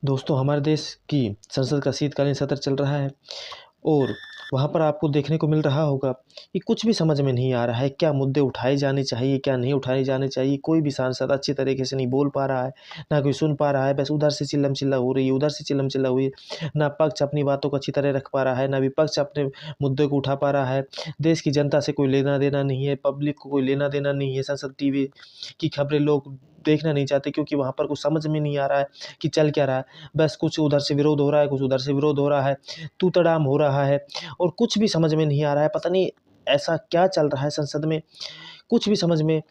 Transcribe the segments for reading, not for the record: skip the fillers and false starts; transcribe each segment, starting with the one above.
दोस्तों, हमारे देश की संसद का शीतकालीन सत्र चल रहा है और वहाँ पर आपको देखने को मिल रहा होगा कि कुछ भी समझ में नहीं आ रहा है, क्या मुद्दे उठाए जाने चाहिए, क्या नहीं उठाए जाने चाहिए। कोई भी सांसद अच्छी तरीके से नहीं बोल पा रहा है, ना कोई सुन पा रहा है। बस उधर से चिल्लम-चिल्ला हो रही है, उधर से चिल्लम-चिल्ला हुई है। ना पक्ष अपनी बातों को अच्छी तरह रख पा रहा है, ना विपक्ष अपने मुद्दे को उठा पा रहा है। देश की जनता से कोई लेना-देना नहीं है, पब्लिक को कोई लेना-देना नहीं है। संसद टीवी की खबरें लोग देखना नहीं चाहते क्योंकि वहाँ पर कुछ समझ में नहीं आ रहा है कि चल क्या रहा है। बस कुछ उधर से विरोध हो रहा है, कुछ उधर से विरोध हो रहा है, तू-तड़ाम हो रहा है और कुछ भी समझ में नहीं आ रहा है। पता नहीं ऐसा क्या चल रहा है संसद में, कुछ भी समझ में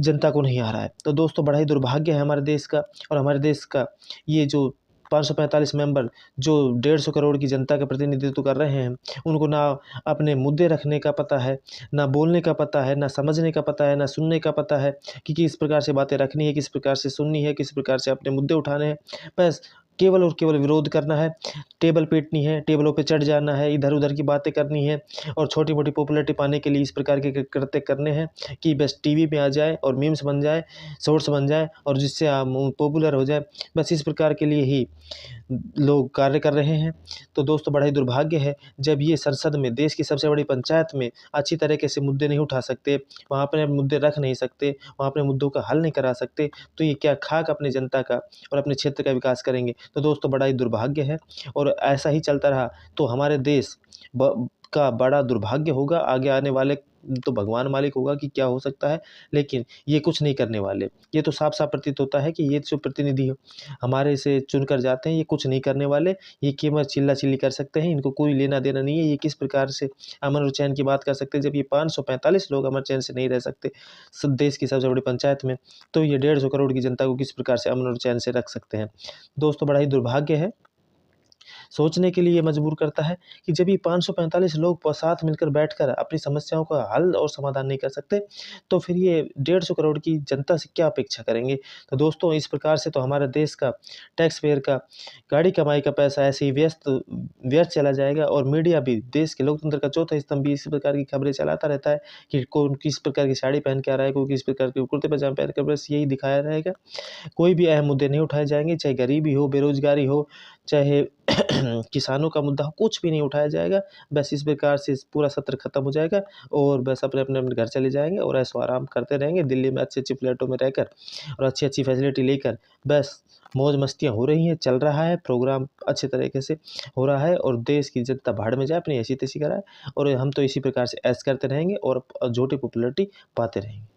जनता को नहीं आ रहा है। तो दोस्तों, बड़ा ही दुर्भाग्य है हमारे देश का और हमारे देश का ये जो 545 मेंबर जो 150 करोड़ की जनता का प्रतिनिधित्व कर रहे हैं, उनको ना अपने मुद्दे रखने का पता है, ना बोलने का पता है, ना समझने का पता है, ना सुनने का पता है कि किस प्रकार से बातें रखनी है, किस प्रकार से सुननी है, किस प्रकार से अपने मुद्दे उठाने हैं। बस केवल और केवल विरोध करना है, टेबल पीटनी है, टेबलों पे चढ़ जाना है, इधर-उधर की बातें करनी है और छोटी-मोटी पॉपुलैरिटी पाने के लिए इस प्रकार के कृत्य करने हैं कि बस टीवी पे आ जाए और मीम्स बन जाए, शॉर्ट्स बन जाए और जिससे पॉपुलर हो जाए। बस इस प्रकार के लिए ही लोग कार्य कर रहे हैं। तो दोस्तों, बड़ा ही दुर्भाग्य है जब ये संसद में, देश की सबसे बड़ी पंचायत में अच्छी तरीके से मुद्दे नहीं उठा सकते, वहाँ अपने मुद्दे रख नहीं सकते, वहाँ अपने मुद्दों का हल नहीं करा सकते, तो ये क्या खाक अपनी जनता का और अपने क्षेत्र का विकास करेंगे। तो दोस्तों, बड़ा ही दुर्भाग्य है और ऐसा ही चलता रहा तो हमारे देश का बड़ा दुर्भाग्य होगा। आगे आने वाले तो भगवान मालिक होगा कि क्या हो सकता है, लेकिन ये कुछ नहीं करने वाले। ये तो साफ-साफ प्रतीत होता है कि ये जो प्रतिनिधि हमारे से चुनकर जाते हैं, ये कुछ नहीं करने वाले। ये केवल चिल्ला-चिल्ली कर सकते हैं, इनको कोई लेना-देना नहीं है। ये किस प्रकार से अमन और चैन की बात कर सकते हैं जब ये 545 लोग अमन चैन से नहीं रह सकते देश की सबसे बड़ी पंचायत में, तो ये 150 करोड़ की जनता को किस प्रकार से अमन और चैन से रख सकते हैं। दोस्तों, बड़ा ही दुर्भाग्य है। सोचने के लिए मजबूर करता है कि जब ये 545 लोग साथ मिलकर बैठकर अपनी समस्याओं का हल और समाधान नहीं कर सकते, तो फिर ये 150 करोड़ की जनता से क्या अपेक्षा करेंगे। तो दोस्तों, इस प्रकार से तो हमारे देश का टैक्स पेयर का गाढ़ी कमाई का पैसा ऐसे ही व्यर्थ चला जाएगा और मीडिया भी, देश के लोकतंत्र का चौथा स्तंभ भी, इसी प्रकार की खबरें चलाता रहता है कि कौन किस प्रकार की साड़ी पहन के आ रहा है, कोई किस प्रकार के कुर्ते पजामे पहन कर, बस यही दिखाया रहेगा। कोई भी अहम मुद्दे नहीं उठाए जाएँगे, चाहे गरीबी हो, बेरोज़गारी हो, चाहे किसानों का मुद्दा हो, कुछ भी नहीं उठाया जाएगा। बस इस प्रकार से पूरा सत्र खत्म हो जाएगा और बस अपने-अपने घर चले जाएँगे और ऐशो-आराम करते रहेंगे दिल्ली में अच्छी-अच्छी फ्लैटों में रहकर और अच्छी-अच्छी फैसिलिटी लेकर। बस मौज-मस्तियाँ हो रही हैं, चल रहा है, प्रोग्राम अच्छे तरीके से हो रहा है और देश की जनता भाड़ में जाए, अपनी ऐसी-तैसी कराए और हम तो इसी प्रकार से ऐश करते रहेंगे और झूठी पॉपुलैरिटी पाते रहेंगे।